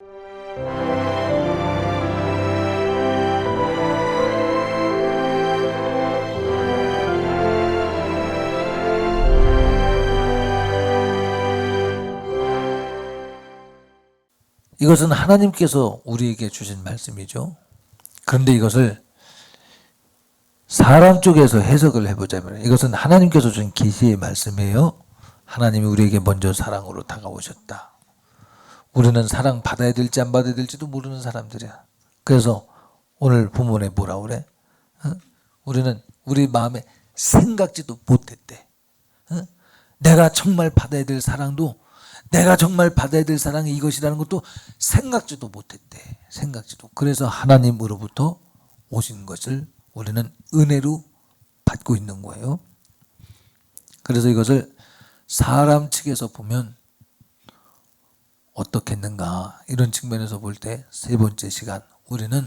이것은 하나님께서 우리에게 주신 말씀이죠. 그런데 이것을 사람 쪽에서 해석을 해보자면 이것은 하나님께서 주신 계시의 말씀이에요. 하나님이 우리에게 먼저 사랑으로 다가오셨다. 우리는 사랑 받아야 될지 안 받아야 될지도 모르는 사람들이야. 그래서 오늘 본문에 뭐라 그래? 우리는 우리 마음에 생각지도 못했대. 내가 정말 받아야 될 사랑도, 내가 정말 받아야 될 사랑이 이것이라는 것도 생각지도 못했대. 생각지도. 그래서 하나님으로부터 오신 것을 우리는 은혜로 받고 있는 거예요. 그래서 이것을 사람 측에서 보면 어떻겠는가, 이런 측면에서 볼 때 세 번째 시간, 우리는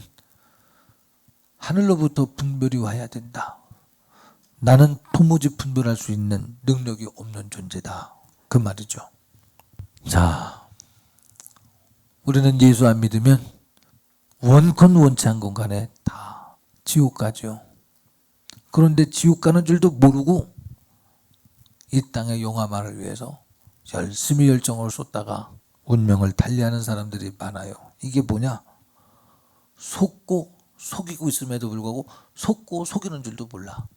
하늘로부터 분별이 와야 된다. 나는 도무지 분별할 수 있는 능력이 없는 존재다. 그 말이죠. 자, 우리는 예수 안 믿으면 원컨 원치 않건 간에 다 지옥 가죠. 그런데 지옥 가는 줄도 모르고 이 땅의 용화만을 위해서 열심히 열정을 쏟다가 운명을 달리하는 사람들이 많아요. 이게 뭐냐? 속고 속이고 있음에도 불구하고 속고 속이는 줄도 몰라.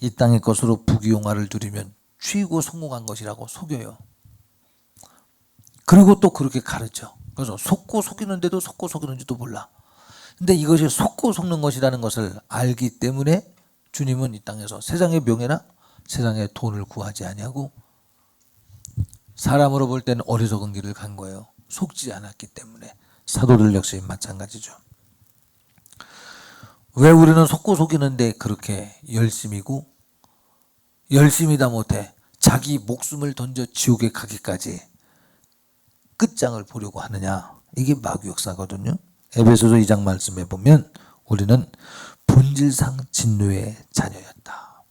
이 땅의 것으로 부귀영화를 누리면 취이고 성공한 것이라고 속여요. 그리고 또 그렇게 가르쳐. 그래서 속고 속이는데도 속고 속이는지도 몰라. 근데 이것이 속고 속는 것이라는 것을 알기 때문에 주님은 이 땅에서 세상의 명예나 세상의 돈을 구하지 아니하고 사람으로 볼 때는 어리석은 길을 간 거예요. 속지 않았기 때문에. 사도들 역시 마찬가지죠. 왜 우리는 속고 속이는데 그렇게 열심이고, 열심이다 못해 자기 목숨을 던져 지옥에 가기까지 끝장을 보려고 하느냐? 이게 마귀 역사거든요. 에베소서 2장 말씀에 보면 우리는 본질상 진노의 자녀였다.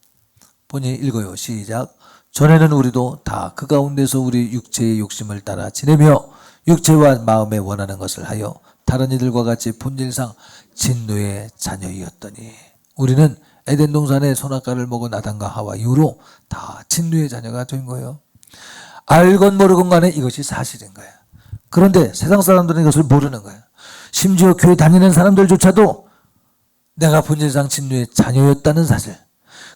본인이 읽어요. 시작. 전에는 우리도 다 그 가운데서 우리 육체의 욕심을 따라 지내며 육체와 마음에 원하는 것을 하여 다른 이들과 같이 본질상 진노의 자녀이었더니, 우리는 에덴 동산의 선악과를 먹은 아담과 하와 이후로 다 진노의 자녀가 된 거예요. 알건 모르건 간에 이것이 사실인 거야. 그런데 세상 사람들은 이것을 모르는 거야. 심지어 교회 다니는 사람들조차도 내가 본질상 진노의 자녀였다는 사실,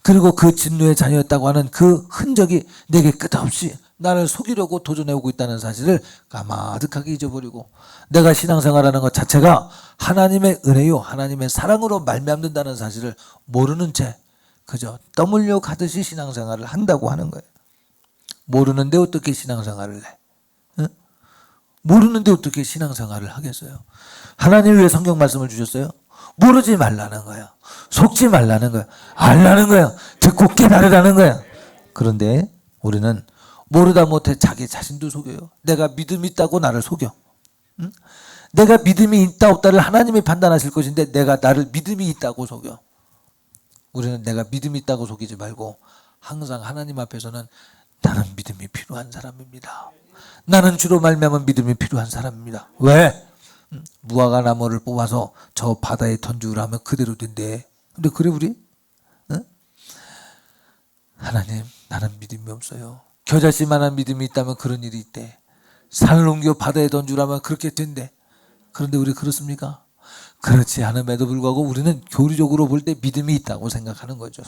그리고 그 진노의 자녀였다고 하는 그 흔적이 내게 끝없이 나를 속이려고 도전해오고 있다는 사실을 까마득하게 잊어버리고, 내가 신앙생활하는 것 자체가 하나님의 은혜요, 하나님의 사랑으로 말미암는다는 사실을 모르는 채 그저 떠물려 가듯이 신앙생활을 한다고 하는 거예요. 모르는데 어떻게 신앙생활을 해? 응? 모르는데 어떻게 신앙생활을 하겠어요? 하나님이 왜 성경 말씀을 주셨어요? 모르지 말라는 거야. 속지 말라는 거야. 알라는 거야. 듣고 깨달으라는 거야. 그런데 우리는 모르다 못해 자기 자신도 속여요. 내가 믿음이 있다고 나를 속여. 응? 내가 믿음이 있다 없다를 하나님이 판단하실 것인데 내가 나를 믿음이 있다고 속여. 우리는 내가 믿음이 있다고 속이지 말고 항상 하나님 앞에서는 나는 믿음이 필요한 사람입니다. 나는 주로 말미암은 믿음이 필요한 사람입니다. 왜? 무화과 나무를 뽑아서 저 바다에 던지라면 그대로 된대. 근데 그래 우리? 응? 하나님, 나는 믿음이 없어요. 겨자씨만한 믿음이 있다면 그런 일이 있대. 산을 옮겨 바다에 던지라면 그렇게 된대. 그런데 우리 그렇습니까? 그렇지 않음에도 불구하고 우리는 교리적으로 볼 때 믿음이 있다고 생각하는 거죠.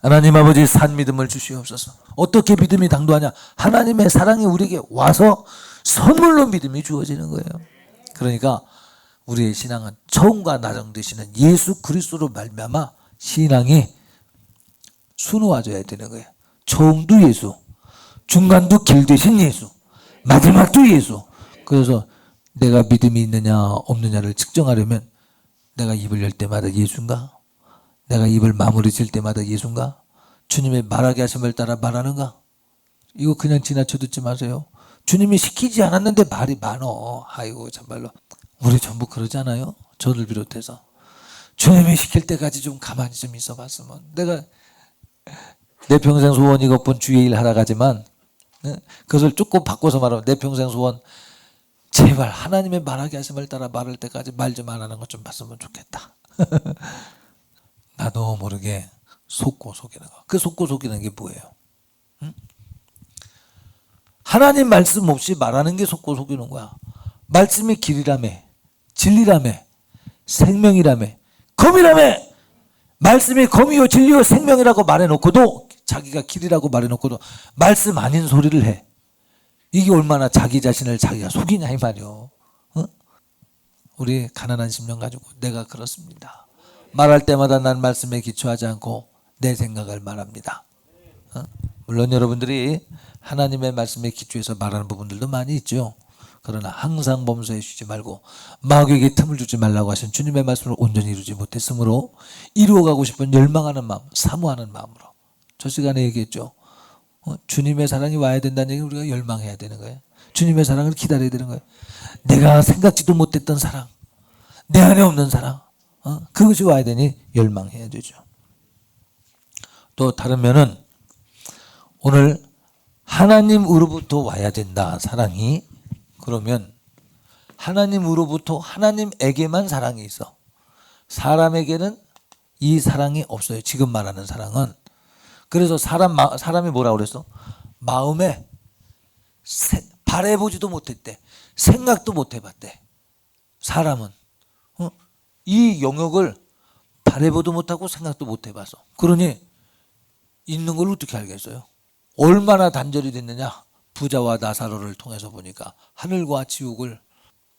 하나님 아버지, 산 믿음을 주시옵소서. 어떻게 믿음이 당도하냐? 하나님의 사랑이 우리에게 와서 선물로 믿음이 주어지는 거예요. 그러니까 우리의 신앙은 처음과 나중 되시는 예수 그리스도로 말미암아 신앙이 수놓아져야 되는 거예요. 처음도 예수, 중간도 길 되신 예수, 마지막도 예수. 그래서 내가 믿음이 있느냐 없느냐를 측정하려면 내가 입을 열 때마다 예수인가? 내가 입을 마무리 질 때마다 예수인가? 주님의 말하게 하심을 따라 말하는가? 이거 그냥 지나쳐 듣지 마세요. 주님이 시키지 않았는데 말이 많어. 아이고 참말로 우리 전부 그러지 않아요? 저를 비롯해서. 주님이 시킬 때까지 좀 가만히 좀 있어 봤으면. 내가 내 평생 소원 이것뿐 주의 일 하러 가지만 그것을 조금 바꿔서 말하면 내 평생 소원 제발 하나님의 말하게 하심을 따라 말할 때까지 말 좀 안 하는 것 좀 봤으면 좋겠다. 나도 모르게 속고 속이는 거. 그 속고 속이는 게 뭐예요? 응? 하나님 말씀 없이 말하는 게 속고 속이는 거야. 말씀이 길이라며, 진리라며, 생명이라며, 검이라며. 말씀이 검이요 진리요 생명이라고 말해놓고도, 자기가 길이라고 말해놓고도 말씀 아닌 소리를 해. 이게 얼마나 자기 자신을 자기가 속이냐 이 말이요. 어? 우리 가난한 심령 가지고 내가 그렇습니다. 말할 때마다 난 말씀에 기초하지 않고 내 생각을 말합니다. 어? 물론 여러분들이 하나님의 말씀에 기초해서 말하는 부분들도 많이 있죠. 그러나 항상 범사에 쉬지 말고 마귀에게 틈을 주지 말라고 하신 주님의 말씀을 온전히 이루지 못했으므로 이루어가고 싶은 열망하는 마음, 사모하는 마음으로 저 시간에 얘기했죠. 주님의 사랑이 와야 된다는 얘기 우리가 열망해야 되는 거예요. 주님의 사랑을 기다려야 되는 거예요. 내가 생각지도 못했던 사랑, 내 안에 없는 사랑, 그것이 와야 되니 열망해야 되죠. 또 다른 면은 오늘 하나님으로부터 와야 된다 사랑이. 그러면 하나님으로부터 하나님에게만 사랑이 있어. 사람에게는 이 사랑이 없어요. 지금 말하는 사랑은. 그래서 사람이 뭐라고 그랬어? 마음에 바라보지도 못했대. 생각도 못 해봤대. 사람은 이 영역을 바라보도 못하고 생각도 못 해봤어. 그러니 있는 걸 어떻게 알겠어요? 얼마나 단절이 됐느냐? 부자와 나사로를 통해서 보니까 하늘과 지옥을,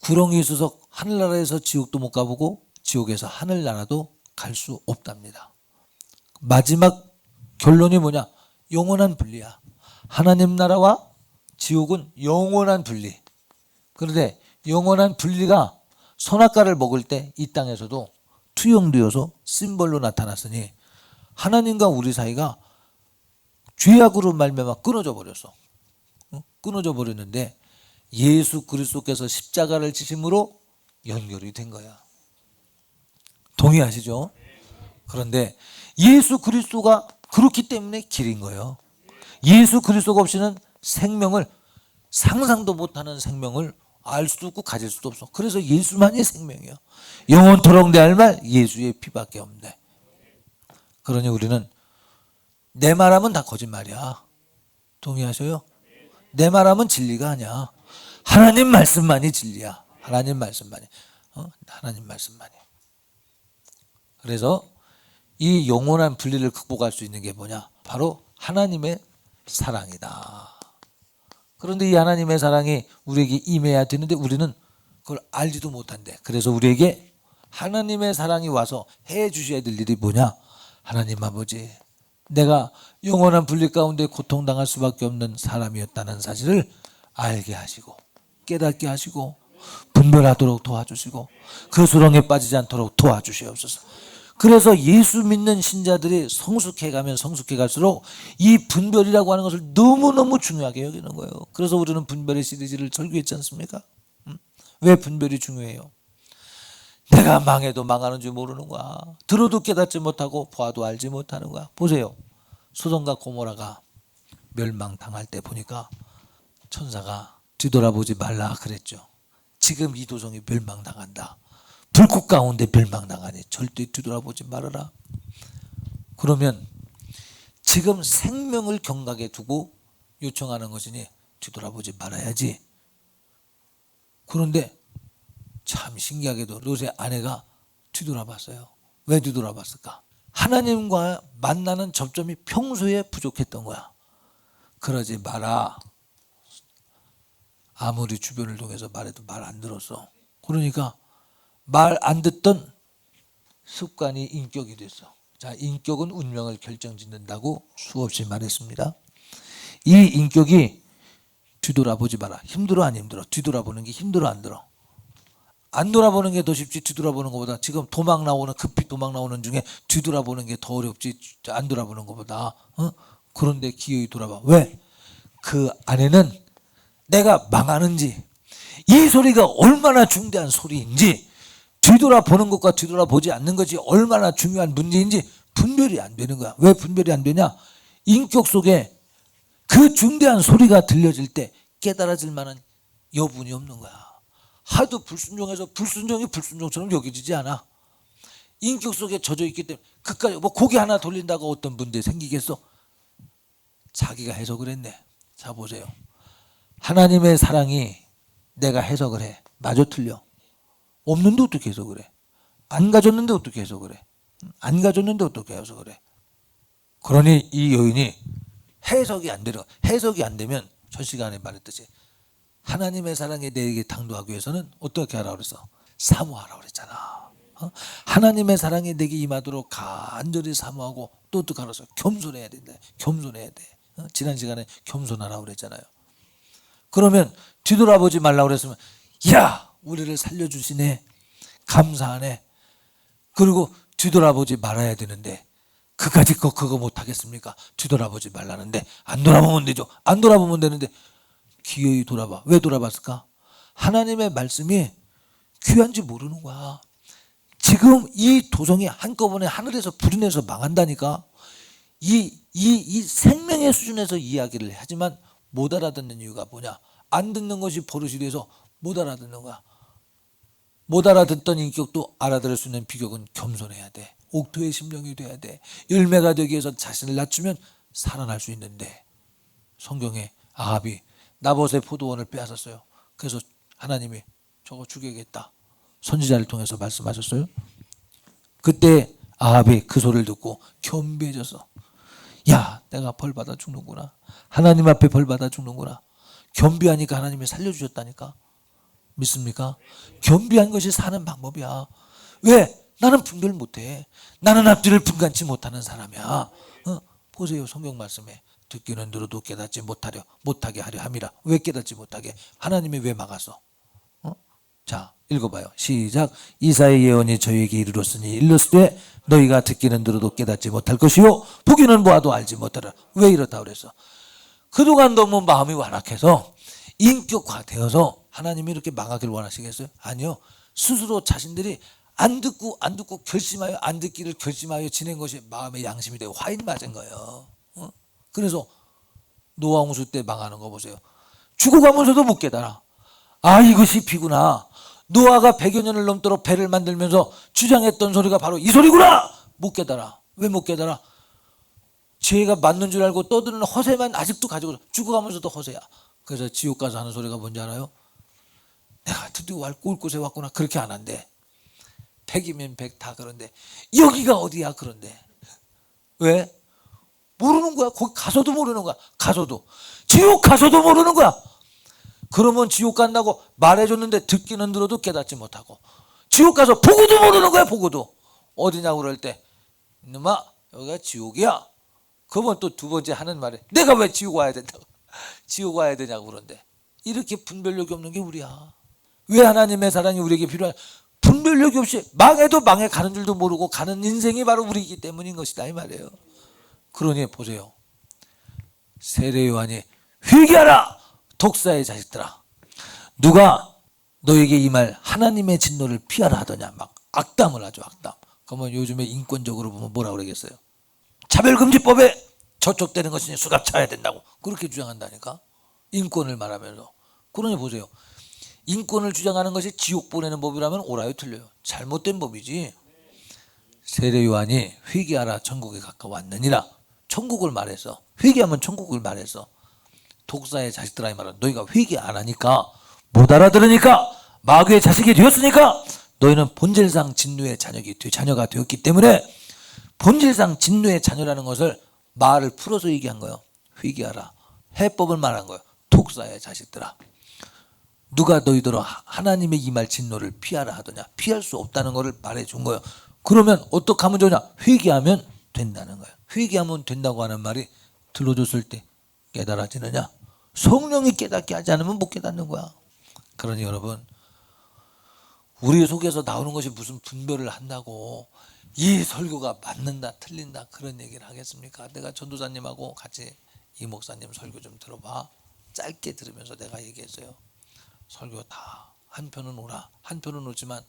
구렁이 있어서 하늘나라에서 지옥도 못 가보고 지옥에서 하늘나라도 갈 수 없답니다. 마지막 결론이 뭐냐? 영원한 분리야. 하나님 나라와 지옥은 영원한 분리. 그런데 영원한 분리가 선악과를 먹을 때 이 땅에서도 투영되어서 심벌로 나타났으니 하나님과 우리 사이가 죄악으로 말미암아 끊어져 버렸어. 끊어져 버렸는데 예수 그리스도께서 십자가를 지심으로 연결이 된 거야. 동의하시죠? 그런데 예수 그리스도가 그렇기 때문에 길인 거예요. 예수 그리스도가 없이는 생명을, 상상도 못하는 생명을 알 수도 없고 가질 수도 없어. 그래서 예수만이 생명이야. 영원토록 내 할 말 예수의 피밖에 없네. 그러니 우리는 내 말하면 다 거짓말이야. 동의하셔요? 내 말하면 진리가 아니야. 하나님 말씀만이 진리야. 하나님 말씀만이. 하나님 말씀만이. 그래서 이 영원한 분리를 극복할 수 있는 게 뭐냐? 바로 하나님의 사랑이다. 그런데 이 하나님의 사랑이 우리에게 임해야 되는데 우리는 그걸 알지도 못한대. 그래서 우리에게 하나님의 사랑이 와서 해 주셔야 될 일이 뭐냐? 하나님 아버지, 내가 영원한 분리 가운데 고통당할 수밖에 없는 사람이었다는 사실을 알게 하시고 깨닫게 하시고 분별하도록 도와주시고 그 수렁에 빠지지 않도록 도와주시옵소서. 그래서 예수 믿는 신자들이 성숙해가면 성숙해갈수록 이 분별이라고 하는 것을 너무너무 중요하게 여기는 거예요. 그래서 우리는 분별의 시리즈를 설교했지 않습니까? 왜 분별이 중요해요? 내가 망해도 망하는 줄 모르는 거야. 들어도 깨닫지 못하고 봐도 알지 못하는 거야. 보세요. 소돔과 고모라가 멸망당할 때 보니까 천사가 뒤돌아보지 말라 그랬죠. 지금 이 도성이 멸망당한다. 불꽃 가운데 멸망당하니 절대 뒤돌아보지 말아라. 그러면 지금 생명을 경각에 두고 요청하는 것이니 뒤돌아보지 말아야지. 그런데 참 신기하게도 롯의 아내가 뒤돌아봤어요. 왜 뒤돌아봤을까? 하나님과 만나는 접점이 평소에 부족했던 거야. 그러지 마라. 아무리 주변을 통해서 말해도 말 안 들었어. 그러니까 말 안 듣던 습관이 인격이 됐어. 자, 인격은 운명을 결정짓는다고 수없이 말했습니다. 이 인격이 뒤돌아보지 마라. 힘들어 안 힘들어? 뒤돌아보는 게 힘들어 안 들어? 안 돌아보는 게 더 쉽지 뒤돌아보는 것보다. 지금 급히 도망 나오는 중에 뒤돌아보는 게 더 어렵지 안 돌아보는 것보다. 그런데 기어이 돌아봐. 왜? 그 안에는 내가 망하는지, 이 소리가 얼마나 중대한 소리인지, 뒤돌아보는 것과 뒤돌아보지 않는 것이 얼마나 중요한 문제인지 분별이 안 되는 거야. 왜 분별이 안 되냐? 인격 속에 그 중대한 소리가 들려질 때 깨달아질 만한 여분이 없는 거야. 하도 불순종해서 불순종이 불순종처럼 여겨지지 않아. 인격 속에 젖어 있기 때문에 그까지 뭐 고개 하나 돌린다고 어떤 문제 생기겠어? 자기가 해석을 했네. 자 보세요. 하나님의 사랑이 내가 해석을 해. 맞아 틀려? 없는데 어떻게 해석을 해? 안 가졌는데 어떻게 해석을 해? 안 가졌는데 어떻게 해석을 해? 그러니 이 여인이 해석이 안 되는, 해석이 안 되면 전 시간에 말했듯이 하나님의 사랑에 내게 당도하기 위해서는 어떻게 하라고 그랬어? 사모하라고 그랬잖아. 하나님의 사랑이 내게 임하도록 간절히 사모하고 또 어떻게 하라고 했어? 겸손해야 된다. 겸손해야 돼. 지난 시간에 겸손하라고 그랬잖아요. 그러면 뒤돌아보지 말라고 그랬으면 야 우리를 살려주시네. 감사하네. 그리고 뒤돌아보지 말아야 되는데 그까짓 거 그거 못하겠습니까? 뒤돌아보지 말라는데 안 돌아보면 되죠. 안 돌아보면 되는데 기어이 돌아봐. 왜 돌아봤을까? 하나님의 말씀이 귀한지 모르는 거야. 지금 이 도성이 한꺼번에 하늘에서 불이 내서 망한다니까. 이 생명의 수준에서 이야기를 하지만 못 알아듣는 이유가 뭐냐? 안 듣는 것이 버릇이 돼서 못 알아듣는 거야. 못 알아듣던 인격도 알아들을 수 있는 비격은 겸손해야 돼. 옥토의 심령이 돼야 돼. 열매가 되기 위해서 자신을 낮추면 살아날 수 있는데 성경에 아합이 나봇의 포도원을 빼앗았어요. 그래서 하나님이 저거 죽여야겠다. 선지자를 통해서 말씀하셨어요. 그때 아합이 그 소리를 듣고 겸비해졌어. 야 내가 벌 받아 죽는구나. 하나님 앞에 벌 받아 죽는구나. 겸비하니까 하나님이 살려주셨다니까. 믿습니까? 겸비한 것이 사는 방법이야. 왜? 나는 분별 못해. 나는 앞뒤를 분간치 못하는 사람이야. 보세요 성경 말씀에 듣기는 들어도 깨닫지 못하게 하려 함이라. 왜 깨닫지 못하게? 하나님이 왜 막았어? 자 읽어봐요. 시작. 이사의 예언이 저에게 이르렀으니 일렀으되 너희가 듣기는 들어도 깨닫지 못할 것이요 보기는 보아도 알지 못하라. 왜 이렇다 그랬어? 그동안 너무 마음이 완악해서 인격화되어서 하나님이 이렇게 망하기를 원하시겠어요? 아니요. 스스로 자신들이 안 듣고 결심하여 안 듣기를 결심하여 지낸 것이 마음의 양심이 되고 화인 맞은 거예요. 그래서 노아 홍수 때 망하는 거 보세요. 죽어가면서도 못 깨달아. 아 이것이 비구나. 노아가 100여 년을 넘도록 배를 만들면서 주장했던 소리가 바로 이 소리구나. 못 깨달아. 왜 못 깨달아? 죄가 맞는 줄 알고 떠드는 허세만 아직도 가지고 죽어가면서도 허세야. 그래서 지옥 가서 하는 소리가 뭔지 알아요? 내가 드디어 올 곳에 왔구나. 그렇게 안 한대. 100이면 100 다 그런데 여기가 어디야 그런데. 왜? 모르는 거야. 거기 가서도 모르는 거야. 가서도. 지옥 가서도 모르는 거야. 그러면 지옥 간다고 말해줬는데 듣기는 들어도 깨닫지 못하고 지옥 가서 보고도 모르는 거야. 보고도. 어디냐고 그럴 때 이놈아 여기가 지옥이야. 그러면 또 두 번째 하는 말에 내가 왜 지옥 와야 된다고. 지옥 와야 되냐고 그런데. 이렇게 분별력이 없는 게 우리야. 왜 하나님의 사랑이 우리에게 필요하냐. 분별력이 없이 망해도 망해 가는 줄도 모르고 가는 인생이 바로 우리이기 때문인 것이다 이 말이에요. 그러니 보세요. 세례 요한이 회개하라 독사의 자식들아. 누가 너에게 이 말 하나님의 진노를 피하라 하더냐. 막 악담을 하죠. 악담. 그러면 요즘에 인권적으로 보면 뭐라 그러겠어요. 차별금지법에 저촉되는 것이니 수갑 차야 된다고 그렇게 주장한다니까. 인권을 말하면서. 그러니 보세요. 인권을 주장하는 것이 지옥 보내는 법이라면 옳아요 틀려요? 잘못된 법이지. 세례 요한이 회개하라 천국에 가까웠느니라. 천국을 말했어. 회개하면 천국을 말했어. 독사의 자식들아 이 말은 너희가 회개 안 하니까 못 알아들으니까 마귀의 자식이 되었으니까 너희는 본질상 진노의 자녀가 되었기 때문에 본질상 진노의 자녀라는 것을 말을 풀어서 얘기한 거예요. 회개하라. 해법을 말한 거예요. 독사의 자식들아. 누가 너희들로 하나님의 이 말 진노를 피하라 하더냐. 피할 수 없다는 것을 말해준 거예요. 그러면 어떻게 하면 좋냐. 회개하면 된다는 거예요. 회개하면 된다고 하는 말이 들려줬을 때 깨달아지느냐. 성령이 깨닫게 하지 않으면 못 깨닫는 거야. 그러니 여러분 우리 속에서 나오는 것이 무슨 분별을 한다고 이 설교가 맞는다 틀린다 그런 얘기를 하겠습니까? 내가 전도사님하고 같이 이 목사님 설교 좀 들어봐. 짧게 들으면서 내가 얘기했어요. 설교 다 한편은 옳아. 한편은 옳지만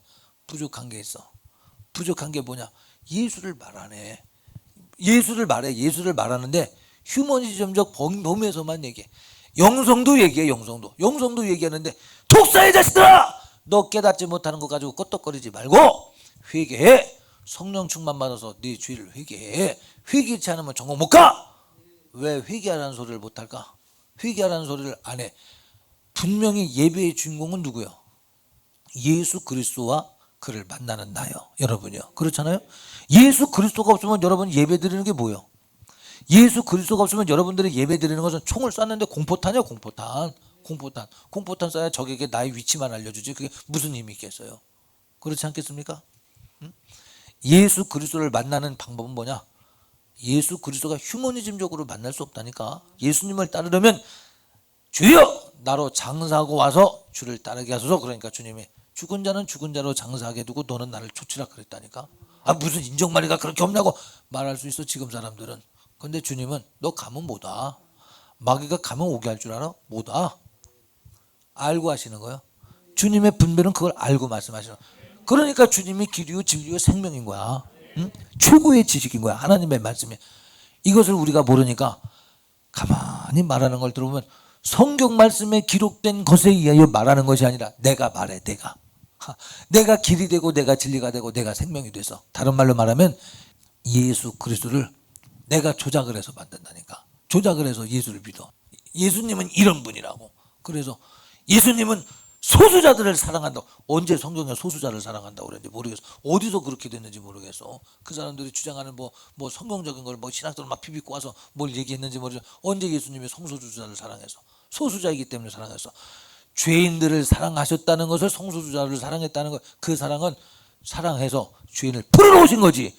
부족한 게 있어. 부족한 게 뭐냐. 예수를 말하네. 예수를 말해. 예수를 말하는데 휴머니즘적 범위에서만 얘기해. 영성도 얘기해. 영성도 얘기하는데 독사의 자식들아 너 깨닫지 못하는 거 가지고 껐덕거리지 말고 회개해. 성령 충만 받아서 네 죄를 회개해. 회개치 않으면 전공 못 가. 왜 회개하라는 소리를 못 할까? 회개하라는 소리를 안 해. 분명히 예배의 주인공은 누구요? 예수 그리스도와 그를 만나는 나요. 여러분이요. 그렇잖아요. 예수 그리스도가 없으면 여러분 예배 드리는 게 뭐예요? 예수 그리스도가 없으면 여러분들이 예배 드리는 것은 총을 쐈는데 공포탄이요. 공포탄 쏴야 적에게 나의 위치만 알려주지. 그게 무슨 힘이 있겠어요? 그렇지 않겠습니까? 예수 그리스도를 만나는 방법은 뭐냐? 예수 그리스도가 휴머니즘적으로 만날 수 없다니까. 예수님을 따르려면 주여 나로 장사하고 와서 주를 따르게 하소서. 그러니까 주님이 죽은 자는 죽은 자로 장사하게 두고 너는 나를 좇으라 그랬다니까. 무슨 인정말이가 그렇게 없냐고 말할 수 있어 지금 사람들은. 근데 주님은 너 가면 못 와. 마귀가 가면 오게 할 줄 알아? 못 와. 알고 하시는 거예요. 주님의 분별은 그걸 알고 말씀하시는 거예요. 그러니까 주님이 길이요 진리요 생명인 거야. 응? 최고의 지식인 거야. 하나님의 말씀이. 이것을 우리가 모르니까 가만히 말하는 걸 들어보면 성경 말씀에 기록된 것에 의하여 말하는 것이 아니라 내가 말해. 내가 길이 되고 내가 진리가 되고 내가 생명이 돼서, 다른 말로 말하면 예수 그리스도를 내가 조작을 해서 만든다니까. 조작을 해서 예수를 믿어. 예수님은 이런 분이라고. 그래서 예수님은 소수자들을 사랑한다고. 언제 성경에 소수자를 사랑한다고 그랬는지 모르겠어. 어디서 그렇게 됐는지 모르겠어. 그 사람들이 주장하는 뭐 성경적인 걸 신학적으로 막 비비고 와서 뭘 얘기했는지 모르겠어. 언제 예수님이 성소수자를 사랑해서, 소수자이기 때문에 사랑해서, 죄인들을 사랑하셨다는 것을 성소수자를 사랑했다는 것, 그 사랑은 사랑해서 죄인을 풀어 오신 거지.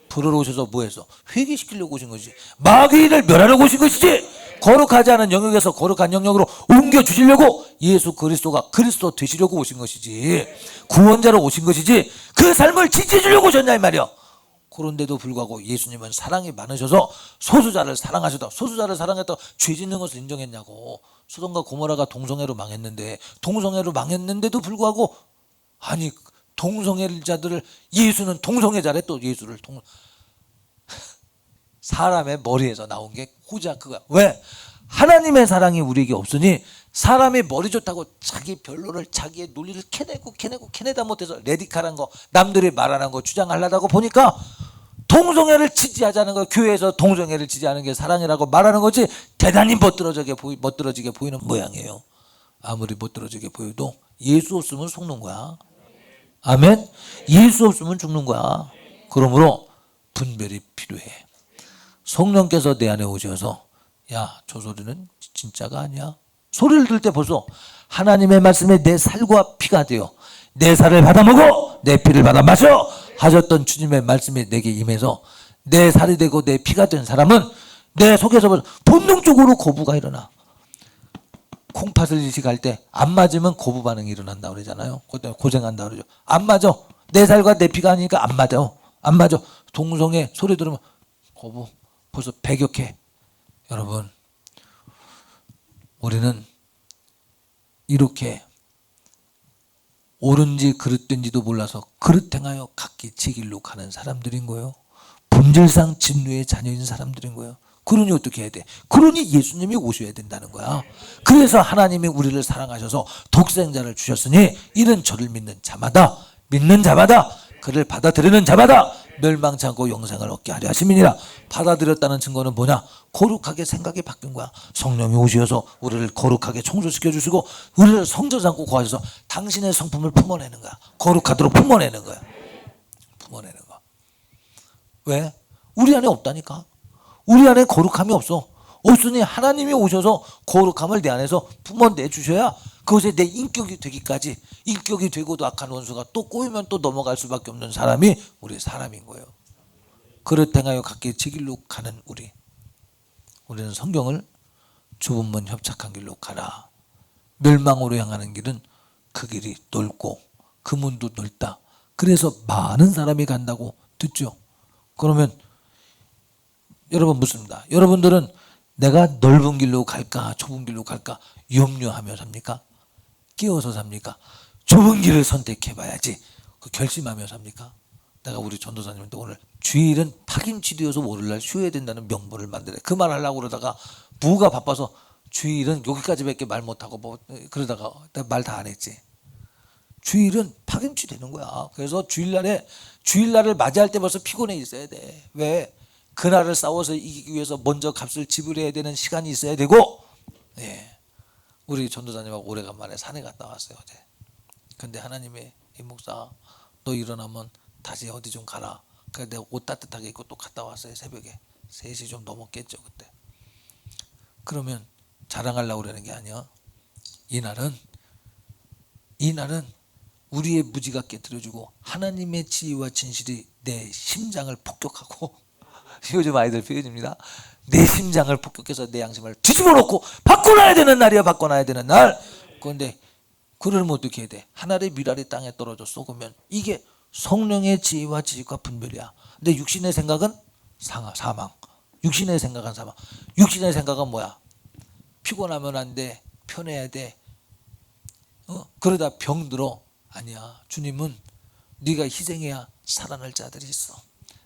풀어 오셔서 뭐 해서? 회개시키려고 오신 것이지. 마귀인을 멸하려고 오신 것이지. 거룩하지 않은 영역에서 거룩한 영역으로 옮겨주시려고 예수 그리스도가 그리스도 되시려고 오신 것이지. 구원자로 오신 것이지. 그 삶을 지지해 주려고 오셨냐 이 말이야. 그런데도 불구하고 예수님은 사랑이 많으셔서 소수자를 사랑하셔도, 소수자를 사랑했다고 죄 짓는 것을 인정했냐고. 소돔과 고모라가 동성애로 망했는데도 불구하고, 아니 동성애자들을, 예수는 동성애자래. 또 예수를 사람의 머리에서 나온 게 호자 그거야. 왜? 하나님의 사랑이 우리에게 없으니 사람이 머리 좋다고 자기 변론을, 자기의 논리를 캐내다 못해서 레디칼한 거, 남들이 말하는 거 주장하려다가 보니까 동성애를 지지하자는 거, 교회에서 동성애를 지지하는 게 사랑이라고 말하는 거지. 대단히 멋들어지게 보이는 모양이에요. 아무리 멋들어지게 보여도 예수 없으면 속는 거야. 아멘. 예수 없으면 죽는 거야. 그러므로 분별이 필요해. 성령께서 내 안에 오셔서 야, 저 소리는 진짜가 아니야. 소리를 들을 때 벌써 하나님의 말씀에 내 살과 피가 되어 내 살을 받아 먹어 내 피를 받아 마셔 하셨던 주님의 말씀이 내게 임해서 내 살이 되고 내 피가 된 사람은 내 속에서 본능적으로 거부가 일어나. 콩팥을 이식할 때 안 맞으면 거부 반응이 일어난다고 그러잖아요. 그때 고생한다 그러죠. 안 맞아. 내 살과 내 피가 아니니까 안 맞아. 동성애 소리 들으면 거부. 벌써 배격해. 여러분, 우리는 이렇게 옳은지 그릇된지도 몰라서 그릇 행하여 각기 제 길로 가는 사람들인 거예요. 본질상 진노의 자녀인 사람들인 거예요. 그러니 어떻게 해야 돼? 그러니 예수님이 오셔야 된다는 거야. 그래서 하나님이 우리를 사랑하셔서 독생자를 주셨으니 이는 저를 믿는 자마다 그를 받아들이는 자마다 멸망치 않고 영생을 얻게 하려 하심이니라. 받아들였다는 증거는 뭐냐? 거룩하게 생각이 바뀐 거야. 성령이 오셔서 우리를 거룩하게 청소시켜 주시고 우리를 성전 삼고 거하셔서 당신의 성품을 품어내는 거야. 거룩하도록 품어내는 거야. 왜? 우리 안에 없다니까. 우리 안에 거룩함이 없으니 하나님이 오셔서 거룩함을 내 안에서 품어내 주셔야 그것에 내 인격이 되기까지, 인격이 되고도 악한 원수가 또 꼬이면 또 넘어갈 수밖에 없는 사람이 우리 사람인 거예요. 그릇 행하여 각기 제 길로 가는 우리는 성경을 좁은 문 협착한 길로 가라. 멸망으로 향하는 길은 그 길이 넓고 그 문도 넓다. 그래서 많은 사람이 간다고 듣죠. 그러면 여러분 묻습니다. 여러분들은 내가 넓은 길로 갈까 좁은 길로 갈까 염려하며 삽니까? 끼어서 삽니까? 좁은 길을 선택해 봐야지 그 결심하며 삽니까? 내가 우리 전도사님한테 오늘 주일은 파김치되어서 월요일날 쉬어야 된다는 명분을 만드래. 그 말 하려고 그러다가 부가 바빠서 주일은 여기까지밖에 말 못하고 그러다가 내가 말 다 안 했지. 주일은 파김치 되는 거야. 그래서 주일날을 맞이할 때 벌써 피곤해 있어야 돼. 왜? 그날을 싸워서 이기기 위해서 먼저 값을 지불해야 되는 시간이 있어야 되고, 예. 우리 전도사님하고 오래간만에 산에 갔다 왔어요, 어제. 근데 하나님이, 이 목사, 너 일어나면 다시 어디 좀 가라. 그래서 내가 옷 따뜻하게 입고 또 갔다 왔어요, 새벽에. 3시 좀 넘었겠죠, 그때. 그러면 자랑하려고 그러는 게 아니야. 이날은 우리의 무지가 깨뜨려주고 하나님의 지혜와 진실이 내 심장을 폭격하고, 요즘 아이들 표현입니다. 내 심장을 폭격해서 내 양심을 뒤집어 놓고 바꿔놔야 되는 날이야. 바꿔놔야 되는 날. 그런데 그러면 어떻게 해야 돼? 하늘의 미랄이 땅에 떨어져 쏟으면 이게 성령의 지혜와 지식과 분별이야. 근데 육신의 생각은 사망. 육신의 생각은 사망. 육신의 생각은 뭐야? 피곤하면 안 돼. 편해야 돼. 그러다 병들어. 아니야. 주님은 네가 희생해야 살아날 자들이 있어.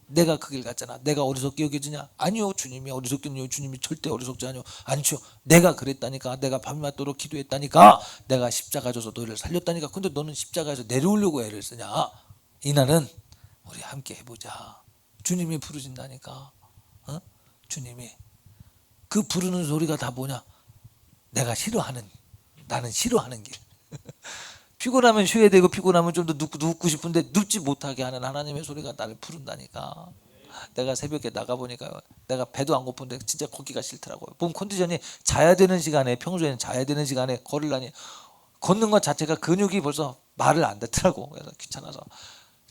내가 그 길 갔잖아. 내가 어리석게 여겨지냐? 아니요. 주님이 어리석겠니요? 주님이 절대 어리석지 않요. 아니죠. 내가 그랬다니까. 내가 밤이 맞도록 기도했다니까. 내가 십자가 져서 너희를 살렸다니까. 근데 너는 십자가에서 내려오려고 애를 쓰냐? 이날은 우리 함께 해보자. 주님이 부르신다니까. 주님이. 그 부르는 소리가 다 뭐냐? 나는 싫어하는 길. 피곤하면 쉬어야 되고 피곤하면 좀 더 눕고 싶은데 눕지 못하게 하는 하나님의 소리가 나를 부른다니까. 내가 새벽에 나가보니까 내가 배도 안 고픈데 진짜 걷기가 싫더라고요. 몸 컨디션이 자야 되는 시간에, 평소에는 자야 되는 시간에 걸으려니 걷는 것 자체가 근육이 벌써 말을 안 듣더라고. 그래서 귀찮아서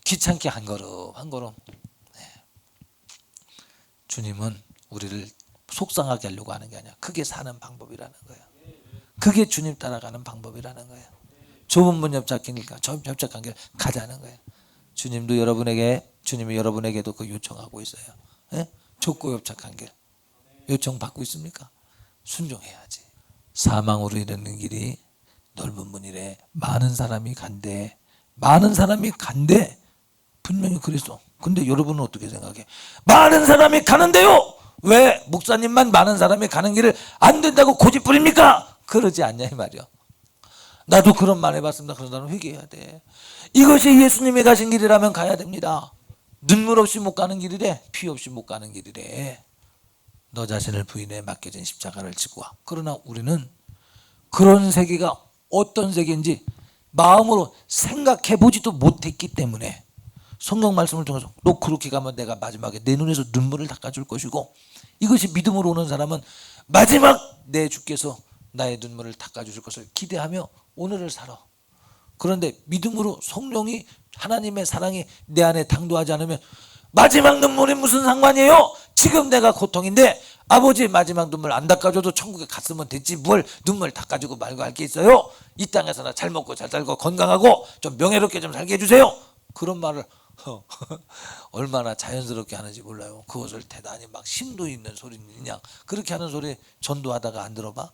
귀찮게 한 걸음. 네. 주님은 우리를 속상하게 하려고 하는 게 아니야. 그게 사는 방법이라는 거예요. 그게 주님 따라가는 방법이라는 거예요. 좁은 문 협착하니까 협착한 길 가자는 거예요. 주님이 여러분에게도 그 요청하고 있어요. 예? 좁고 협착한 길 요청 받고 있습니까? 순종해야지. 사망으로 이르는 길이 넓은 문이래. 많은 사람이 간대. 분명히 그랬어. 근데 여러분은 어떻게 생각해? 많은 사람이 가는데요, 왜 목사님만 많은 사람이 가는 길을 안 된다고 고집부립니까? 그러지 않냐 이 말이야. 나도 그런 말 해봤습니다. 그런 사람 회개해야 돼. 이것이 예수님이 가신 길이라면 가야 됩니다. 눈물 없이 못 가는 길이래. 피 없이 못 가는 길이래. 너 자신을 부인해 맡겨진 십자가를 지고 와. 그러나 우리는 그런 세계가 어떤 세계인지 마음으로 생각해보지도 못했기 때문에 성경 말씀을 통해서 너 그렇게 가면 내가 마지막에 내 눈에서 눈물을 닦아줄 것이고, 이것이 믿음으로 오는 사람은 마지막 내 주께서 나의 눈물을 닦아주실 것을 기대하며 오늘을 살아. 그런데 믿음으로 성령이, 하나님의 사랑이 내 안에 당도하지 않으면 마지막 눈물이 무슨 상관이에요? 지금 내가 고통인데 아버지 마지막 눈물 안 닦아줘도 천국에 갔으면 됐지 뭘 눈물 닦아주고 말고 할 게 있어요? 이 땅에서나 잘 먹고 잘 살고 건강하고 좀 명예롭게 좀 살게 해주세요. 그런 말을 얼마나 자연스럽게 하는지 몰라요. 그것을 대단히 막 심도 있는 소리냐, 그렇게 하는 소리 전도하다가 안 들어봐?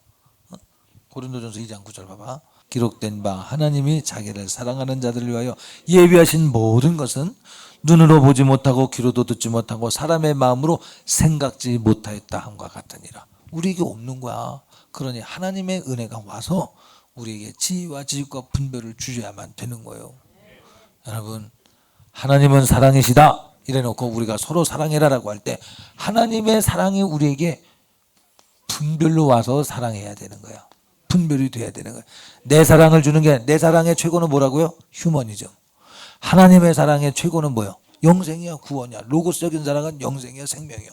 고린도전서 2장 9절 봐봐. 기록된 바 하나님이 자기를 사랑하는 자들을 위하여 예비하신 모든 것은 눈으로 보지 못하고 귀로도 듣지 못하고 사람의 마음으로 생각지 못하였다 함과 같으니라. 우리에게 없는 거야. 그러니 하나님의 은혜가 와서 우리에게 지혜와 지식과 분별을 주셔야만 되는 거예요. 여러분, 하나님은 사랑이시다 이래놓고 우리가 서로 사랑해라라고 할 때 하나님의 사랑이 우리에게 분별로 와서 사랑해야 되는 거야. 분별이 돼야 되는 거야. 내 사랑을 주는 게, 내 사랑의 최고는 뭐라고요? 휴머니즘. 하나님의 사랑의 최고는 뭐예요? 영생이야, 구원이야. 로고스적인 사랑은 영생이야, 생명이야.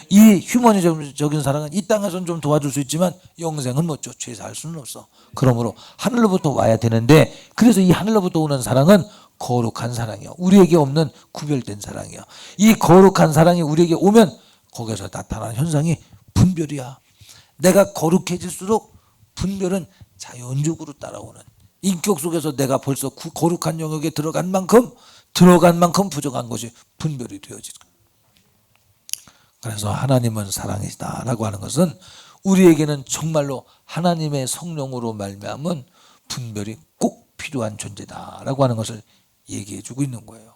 이 휴머니즘적인 사랑은 이 땅에서는 좀 도와줄 수 있지만 영생은 못 줘. 죄사 할 수는 없어. 그러므로 하늘로부터 와야 되는데, 그래서 이 하늘로부터 오는 사랑은 거룩한 사랑이야. 우리에게 없는 구별된 사랑이야. 이 거룩한 사랑이 우리에게 오면 거기서 나타나는 현상이 분별이야. 내가 거룩해질수록 분별은 자연적으로 따라오는, 인격 속에서 내가 벌써 거룩한 영역에 들어간 만큼 부족한 것이 분별이 되어지죠. 그래서 하나님은 사랑이시다라고 하는 것은 우리에게는 정말로 하나님의 성령으로 말미암은 분별이 꼭 필요한 존재다라고 하는 것을 얘기해 주고 있는 거예요.